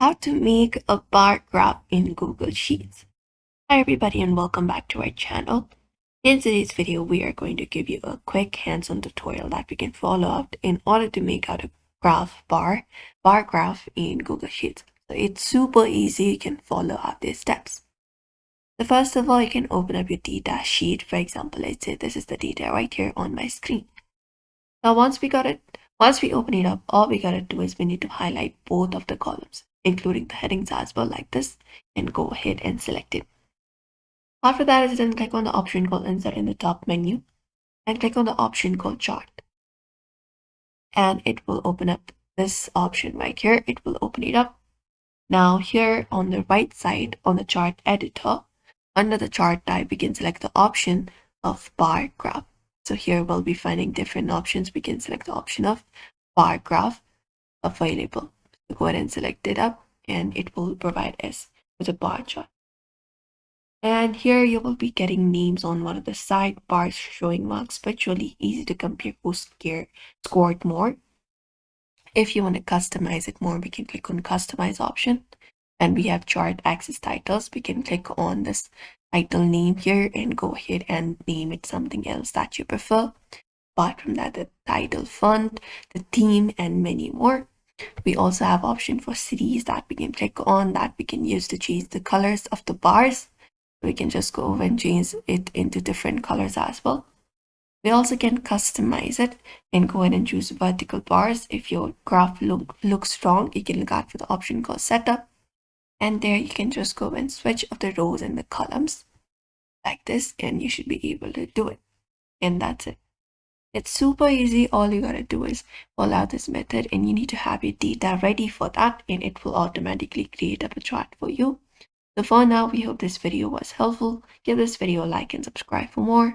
How to make a bar graph in Google Sheets. Hi everybody and welcome back to our channel. In today's video, we are going to give you a quick hands-on tutorial that we can follow up in order to make out a bar graph in Google Sheets. So it's super easy, you can follow up these steps. So first of all, you can open up your data sheet. For example, let's say this is the data right here on my screen. Now once we open it up, all we gotta do is we need to highlight both of the columns, including the headings as well, like this, and go ahead and select it. After that is then click on the option called Insert in the top menu and click on the option called Chart. And it will open up this option right here. It will open it up. Now here on the right side on the chart editor, under the chart type, we can select the option of bar graph. So here we'll be finding different options. We can select the option of bar graph available. So go ahead and select it up and it will provide us with a bar chart. And here you will be getting names on one of the sidebars showing marks, but it's really easy to compare who scored more. If you want to customize it more, we can click on customize option and we have chart axis titles. We can click on this title name here and go ahead and name it something else that you prefer. Apart from that, the title font, the theme, and many more. We also have option for cities that we can click on that we can use to change the colors of the bars. We can just go over and change it into different colors as well. We also can customize it and go ahead and choose vertical bars. If your graph looks strong, you can look out for the option called setup. And there you can just go and switch of the rows and the columns like this, and you should be able to do it. And that's it. It's super easy. All you gotta do is follow out this method and you need to have your data ready for that and it will automatically create up a chart for you. So for now, we hope this video was helpful. Give this video a like and subscribe for more.